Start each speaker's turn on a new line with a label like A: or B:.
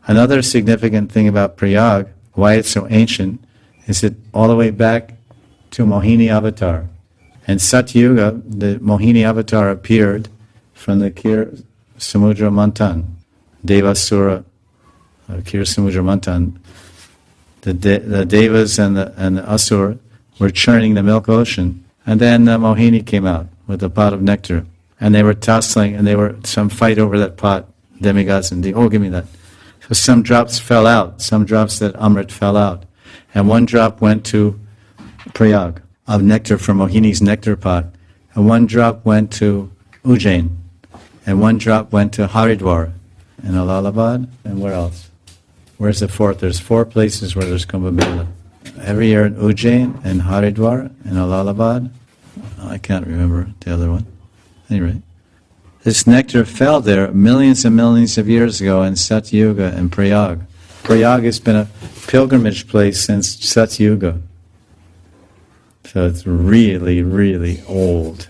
A: Another significant thing about Prayag, why it's so ancient, is it all the way back to Mohini Avatar. In Satyuga, the Mohini Avatar appeared from the Samudra Manthan, Devasura, Samudra Manthan. The Devas and the Asura were churning the milk ocean, and then Mohini came out with a pot of nectar, and they were tussling, and they were some fight over that pot, demigods and oh, give me that. So some drops fell out, some drops that Amrit fell out, and one drop went to Prayag of nectar from Mohini's nectar pot, and one drop went to Ujjain, and one drop went to Haridwar and Allahabad, and where else? Where's the fourth? There's 4 places where there's Kumbh Mela. Every year in Ujjain and Haridwar and Allahabad. I can't remember the other one. Anyway, this nectar fell there millions and millions of years ago in Satyuga and Prayag. Prayag has been a pilgrimage place since Satyuga. So it's really, really old.